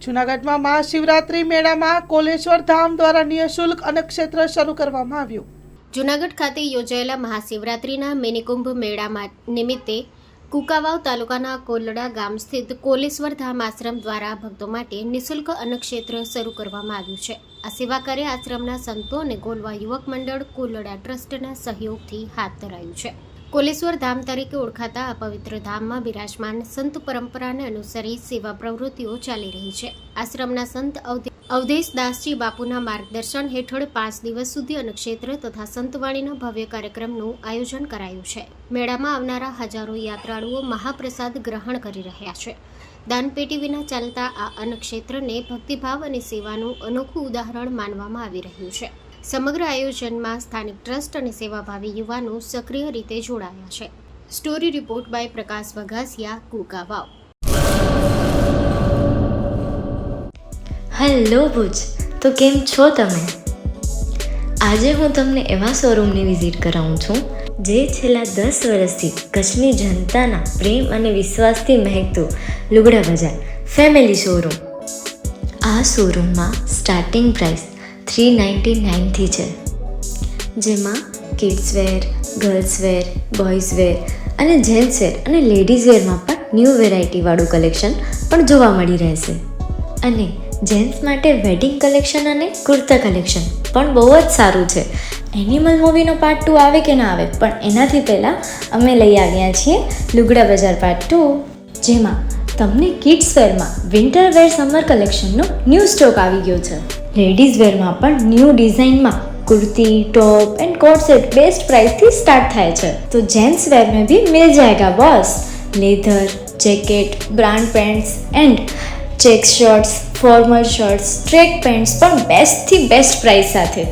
જૂનાગઢમાં મહાશિવરાત્રી મેળામાં કોલેશ્વર ધામ દ્વારા નિઃશુલ્ક અન્નક્ષેત્ર શરૂ કરવામાં આવ્યું. જૂનાગઢ ખાતે યોજાયેલા મહાશિવરાત્રિના મિનિકુંભ મેળા નિમિત્તે કુકાવાવ તાલુકાના કોલડા ગામ સ્થિત કોલેશ્વર ધામ આશ્રમ દ્વારા ભક્તો માટે નિઃશુલ્ક અન્નક્ષેત્ર શરૂ કરવામાં આવ્યું છે. આ સેવા કાર્ય આશ્રમના સંતો અને ગોલવા યુવક મંડળ કોલડા ટ્રસ્ટના સહયોગથી હાથ ધરાયું છે. કોલેશ્વર ધામ તરીકે ઓળખાતા આ પવિત્ર ધામમાં બિરાજમાન સંત પરંપરાને અનુસરી સેવા પ્રવૃત્તિઓ ચાલી રહી છે. આશ્રમના સંત અવધેશદાસજી બાપુના માર્ગદર્શન હેઠળ 5 દિવસ સુધી અન્નક્ષેત્ર તથા સંતવાણીના ભવ્ય કાર્યક્રમનું આયોજન કરાયું છે. મેળામાં આવનારા હજારો યાત્રાળુઓ મહાપ્રસાદ ગ્રહણ કરી રહ્યા છે. દાનપેટી વિના ચાલતા આ અન્નક્ષેત્રને ભક્તિભાવ અને સેવાનું અનોખું ઉદાહરણ માનવામાં આવી રહ્યું છે. સમગ્ર આયોજનમાં સ્થાનિક ટ્રસ્ટ અને સેવાભાવી યુવાનો સક્રિય રીતે જોડાયા છે. Story report by Prakash Vaghasiya, Kukavav. Hello Bhuj, તો કેમ છો તમે? આજે હું તમને એવા શોરૂમની વિઝિટ કરાવું છું જે છેલ્લા 10 વર્ષથી કચ્છની જનતાના પ્રેમ અને વિશ્વાસથી મહેકતું લુગડા બજાર ફેમિલી શોરૂમ. આ શોરૂમમાં સ્ટાર્ટિંગ પ્રાઇસ 399થી છે, જેમાં kids wear, girls wear, boys wear અને જેન્ટ્સ વેર અને લેડીઝ વેરમાં પણ ન્યૂ વેરાયટીવાળું કલેક્શન પણ જોવા મળી રહેશે. અને જેન્ટ્સ માટે વેડિંગ કલેક્શન અને કુર્તા કલેક્શન પણ બહુ જ સારું છે. એનિમલ મૂવીનો પાર્ટ 2 આવે કે ના આવે, પણ એનાથી પહેલાં અમે લઈ આવ્યા છીએ લુગડા બજાર પાર્ટ 2, જેમાં તમને કિડ્સ વેરમાં વિન્ટર વેર સમર કલેક્શનનો ન્યૂ સ્ટોક આવી ગયો છે. લેડીઝ વેરમાં પણ ન્યૂ ડિઝાઇનમાં kurti, top and coat set best price थी स्टार्ट थाय छे. तो जेंट्स वेर में भी मिल जाएगा boss. Leather, jacket, brand pants and check shirts, formal shirts, track pants પણ બેસ્ટ થી બેસ્ટ પ્રાઇસ સાથે.